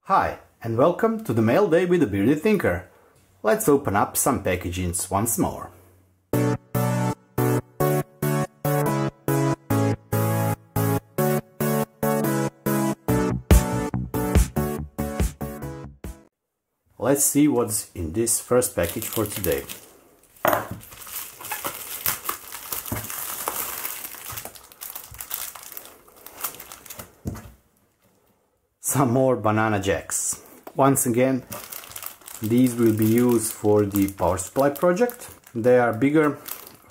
Hi, and welcome to the Mail Day with the Bearded Tinker. Let's open up some packagings once more. Let's see what's in this first package for today. Some more banana jacks. Once again, these will be used for the power supply project. They are bigger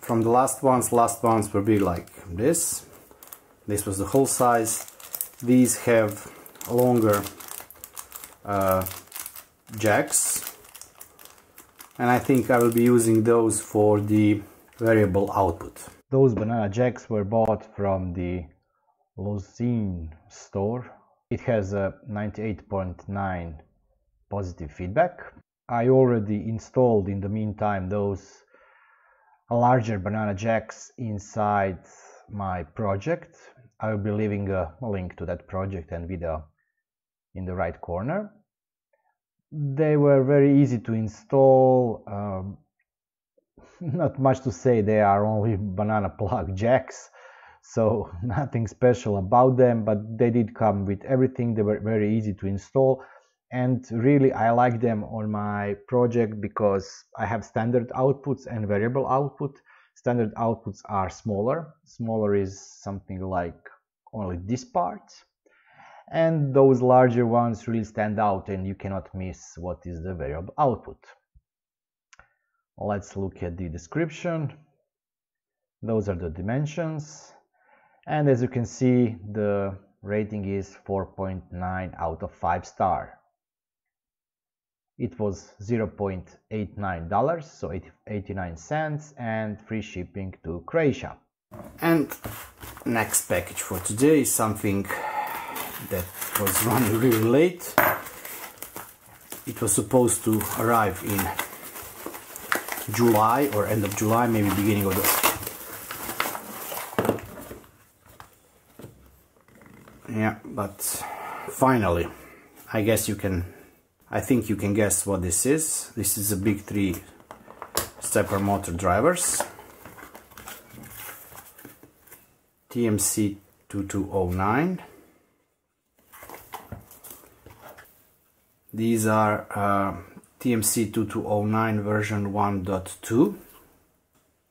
from the last ones. Last ones were big like this. This was the whole size. These have longer jacks, and I think I will be using those for the variable output. Those banana jacks were bought from the Lausanne store. It has a 98.9 positive feedback. I already installed in the meantime those larger banana jacks inside my project. I will be leaving a link to that project and video in the right corner. They were very easy to install. Not much to say, they are only banana plug jacks, so nothing special about them, but they did come with everything. They were very easy to install, and really I like them on my project because I have standard outputs and variable output. Standard outputs are smaller. Smaller is something like only this part, and those larger ones really stand out and you cannot miss what is the variable output. Let's look at the description. Those are the dimensions, and as you can see, the rating is 4.9 out of 5 star. It was $0.89, so 89 cents, and free shipping to Croatia. And next package for today is something that was running really late. It was supposed to arrive in July or end of July, maybe beginning of the... Yeah, but finally, I think you can guess what this is. This is a BIGTREETECH stepper motor drivers. TMC2209. These are TMC2209 version 1.2.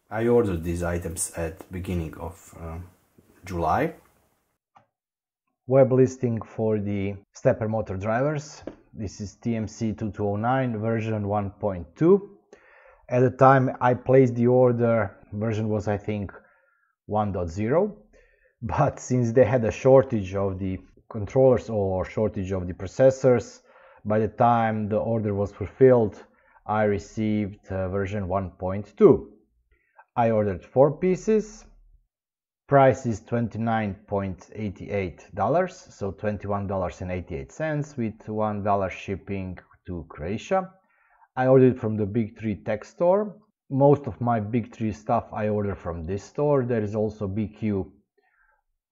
I ordered these items at beginning of July. Web listing for the stepper motor drivers. This is TMC2209 version 1.2. At the time I placed the order, version was I think 1.0, but since they had a shortage of the controllers or shortage of the processors, by the time the order was fulfilled, I received version 1.2. I ordered 4 pieces. Price is $29.88, so $21.88 with $1 shipping to Croatia. I ordered from the BIGTREETECH store. Most of my BIGTREE stuff I order from this store. There is also BQ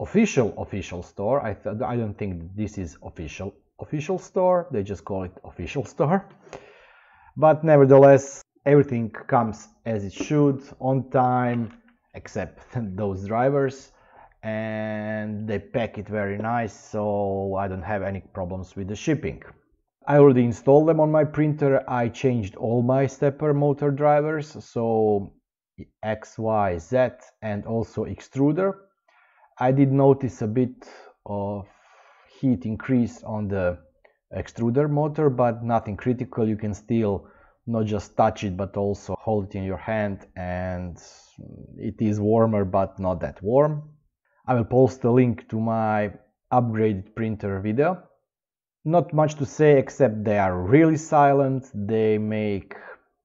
official store. I don't think this is official store. They just call it official store. But nevertheless, everything comes as it should, on time, except those drivers, and they pack it very nice, so I don't have any problems with the shipping. I already installed them on my printer. I changed all my stepper motor drivers, so X, Y, Z, and also extruder. I did notice a bit of heat increase on the extruder motor, but nothing critical. You can still not just touch it, but also hold it in your hand, and it is warmer, but not that warm. I will post a link to my upgraded printer video. Not much to say except they are really silent. They make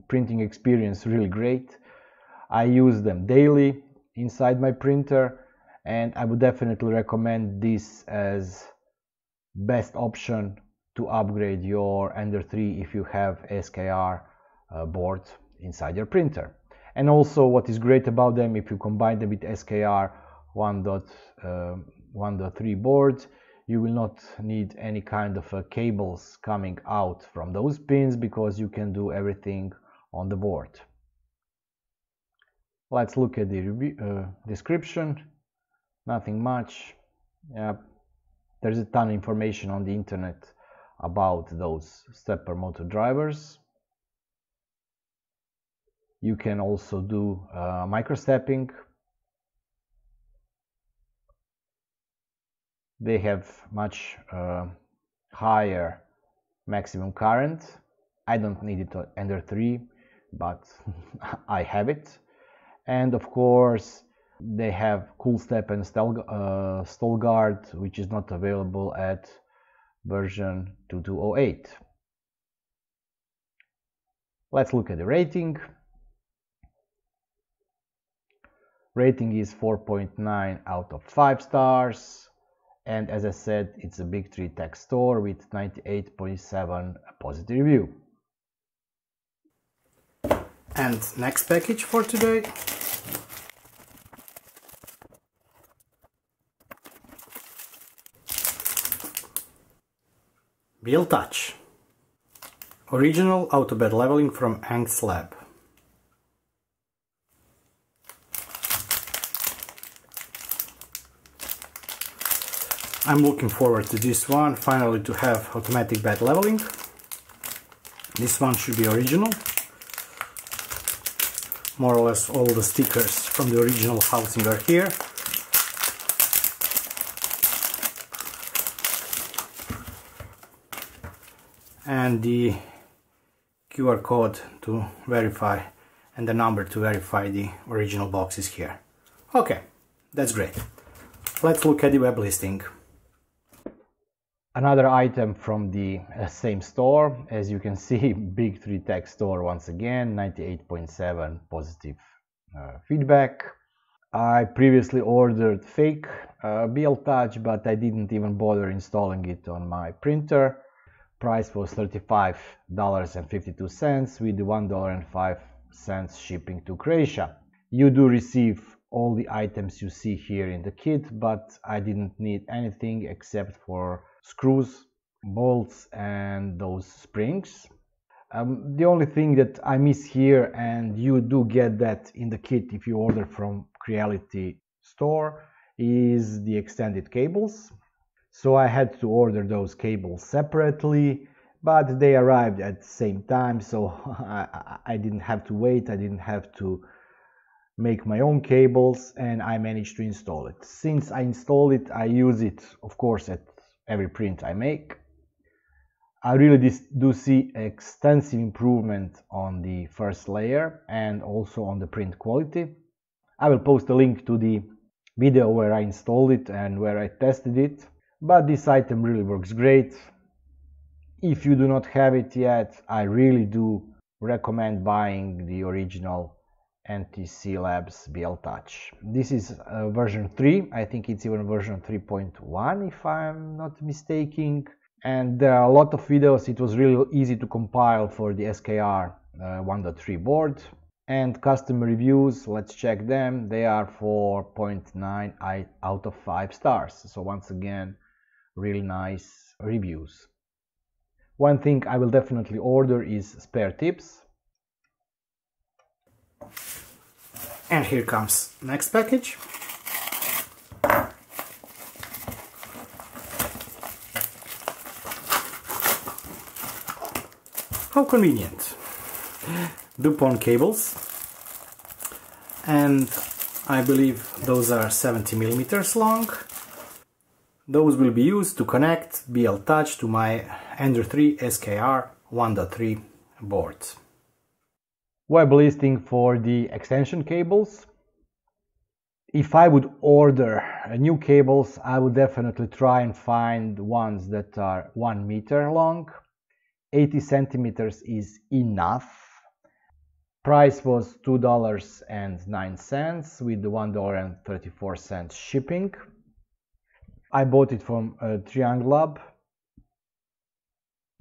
printing experience really great. I use them daily inside my printer, and I would definitely recommend this as best option to upgrade your Ender 3 if you have SKR board inside your printer. And also what is great about them, if you combine them with SKR 1.3 board, You will not need any kind of cables coming out from those pins because you can do everything on the board. Let's look at the description. Nothing much. There's a ton of information on the internet about those stepper motor drivers. You can also do microstepping. They have much higher maximum current. I don't need it on Ender 3, but I have it. And of course, they have cool step and stall guard, which is not available at version 2208. Let's look at the rating. Rating is 4.9 out of 5 stars. And as I said, it's a BIGTREETECH store with 98.7 positive review. And next package for today. BLTouch. Original auto bed leveling from ANTCLABS. I'm looking forward to this one, finally to have automatic bed leveling. This one should be original. More or less all the stickers from the original housing are here. And the QR code to verify and the number to verify the original box is here. Okay, that's great. Let's look at the web listing. Another item from the same store. As you can see, BIGTREETECH store once again, 98.7 positive feedback. I previously ordered fake BLTouch, but I didn't even bother installing it on my printer. Price was $35.52 with $1.05 shipping to Croatia. You do receive all the items you see here in the kit, but I didn't need anything except for screws, bolts and those springs. The only thing that I miss here, and you do get that in the kit if you order from Creality store, is the extended cables. So I had to order those cables separately, but they arrived at the same time, so I didn't have to wait, I didn't have to make my own cables, and I managed to install it. Since I installed it, I use it, of course, at every print I make. I really do see extensive improvement on the first layer and also on the print quality. I will post a link to the video where I installed it and where I tested it, but this item really works great. If you do not have it yet, I really do recommend buying the original ANTCLABS BLtouch. This is version 3, I think it's even version 3.1 if I'm not mistaken. And there are a lot of videos. It was really easy to compile for the SKR 1.3 board. And customer reviews, let's check them. They are 4.9 out of 5 stars. So once again, really nice reviews. One thing I will definitely order is spare tips. And here comes next package. How convenient. DuPont cables, and I believe those are 70 millimeters long. Those will be used to connect BLTouch to my Ender 3 SKR 1.3 board. Web listing for the extension cables. If I would order new cables, I would definitely try and find ones that are 1 meter long. 80 centimeters is enough. Price was $2.09 with the $1.34 shipping. I bought it from TMC2209.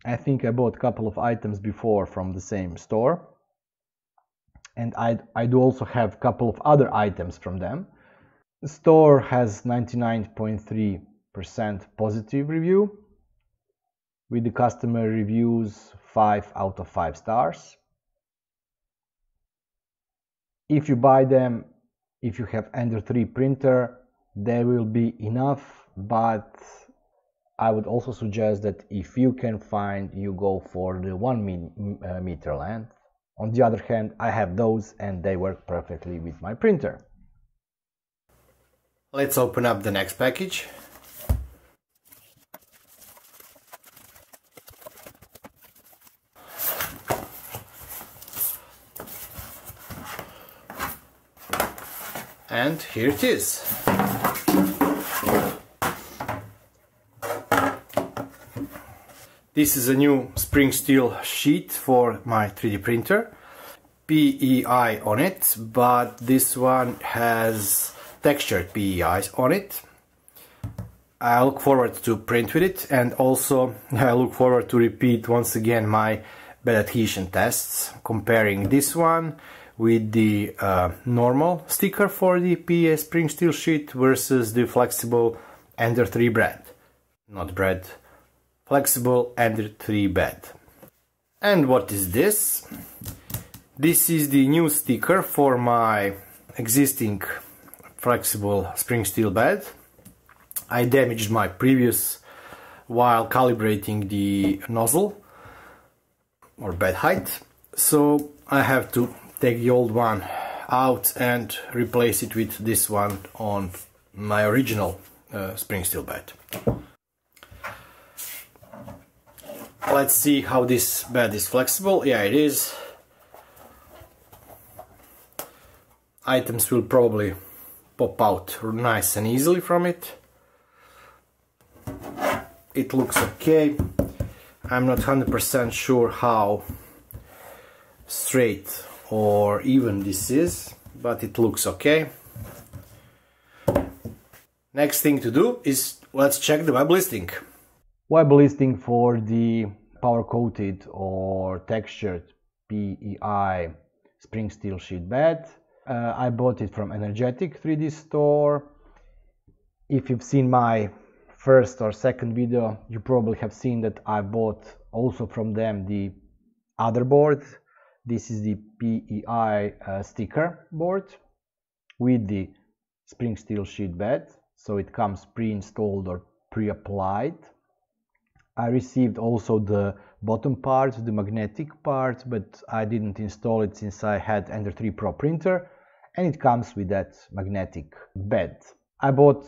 I think I bought a couple of items before from the same store. And I do also have a couple of other items from them. The store has 99.3 positive review, with the customer reviews 5 out of 5 stars. If you buy them, if you have Ender 3 printer, they will be enough, but I would also suggest that if you can find, you go for the 1 meter length. On the other hand, I have those and they work perfectly with my printer. Let's open up the next package. And here it is. This is a new spring steel sheet for my 3D printer. PEI on it, but this one has textured PEIs on it. I look forward to print with it, and also I look forward to repeat once again my bed adhesion tests, comparing this one with the normal sticker for the PEI spring steel sheet versus the flexible Ender 3 flexible Ender 3 bed. And what is this? This is the new sticker for my existing flexible spring steel bed. I damaged my previous while calibrating the nozzle or bed height, so I have to take the old one out and replace it with this one on my original spring steel bed. Let's see how this bed is flexible. Yeah, it is. Items will probably pop out nice and easily from it. It looks okay. I'm not 100% sure how straight or even this is, but it looks okay. Next thing to do is let's check the web listing. Web listing for the power coated or textured PEI spring steel sheet bed. I bought it from Energetic 3D store. If you've seen my first or second video, you probably have seen that I bought also from them the other board. This is the PEI sticker board with the spring steel sheet bed, so it comes pre-installed or pre-applied. I received also the bottom part, the magnetic part, but I didn't install it since I had Ender 3 Pro printer, and it comes with that magnetic bed. I bought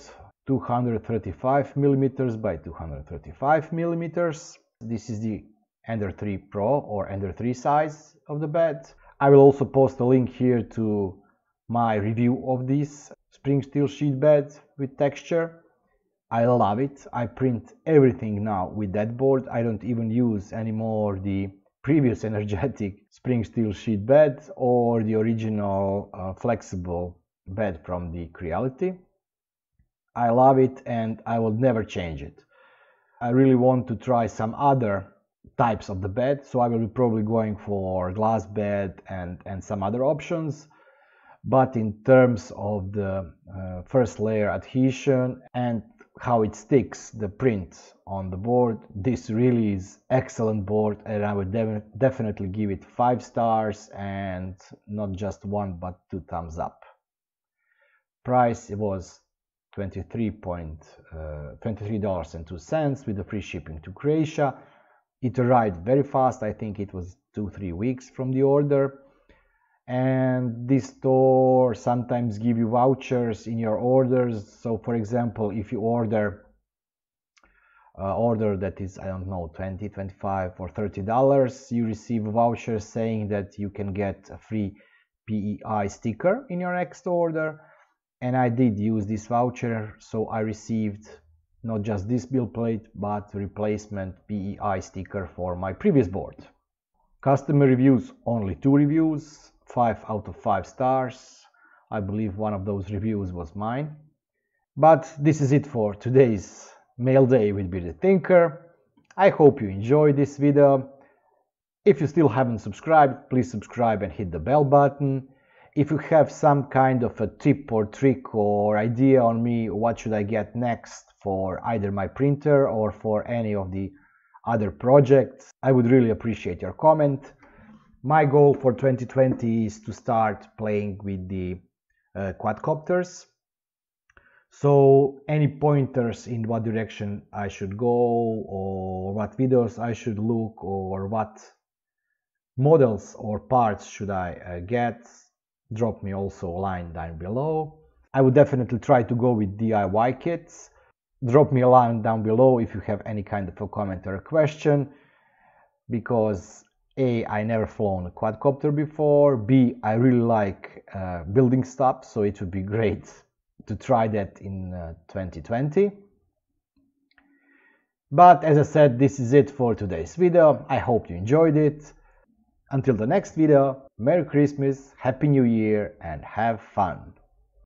235mm by 235mm. This is the Ender 3 Pro or Ender 3 size of the bed. I will also post a link here to my review of this spring steel sheet bed with texture. I love it. I print everything now with that board. I don't even use anymore the previous Energetic spring steel sheet bed or the original flexible bed from the Creality. I love it and I will never change it. I really want to try some other types of the bed, so I will be probably going for glass bed and some other options. But in terms of the first layer adhesion and how it sticks the print on the board, this really is excellent board, and I would definitely give it 5 stars and not just 1 but 2 thumbs up. Price was $23.02 with the free shipping to Croatia. It arrived very fast. I think it was 2-3 weeks from the order. And this store sometimes give you vouchers in your orders. So for example, if you order that is, I don't know, $20, $25 or $30, you receive a voucher saying that you can get a free PEI sticker in your next order. And I did use this voucher, so I received not just this build plate but replacement PEI sticker for my previous board. Customer reviews, only 2 reviews, 5 out of 5 stars. I believe one of those reviews was mine. But this is it for today's mail day with BeardedTinker. I hope you enjoyed this video. If you still haven't subscribed, please subscribe and hit the bell button. If you have some kind of a tip or trick or idea on me, what should I get next for either my printer or for any of the other projects. I would really appreciate your comment. My goal for 2020 is to start playing with the quadcopters. So any pointers in what direction I should go, or what videos I should look, or what models or parts should I get, drop me also a line down below. I would definitely try to go with DIY kits. Drop me a line down below if you have any kind of a comment or a question, because A, I never flown a quadcopter before, B, I really like building stuff, so it would be great to try that in 2020. But as I said, this is it for today's video. I hope you enjoyed it. Until the next video, Merry Christmas, Happy New Year, and have fun!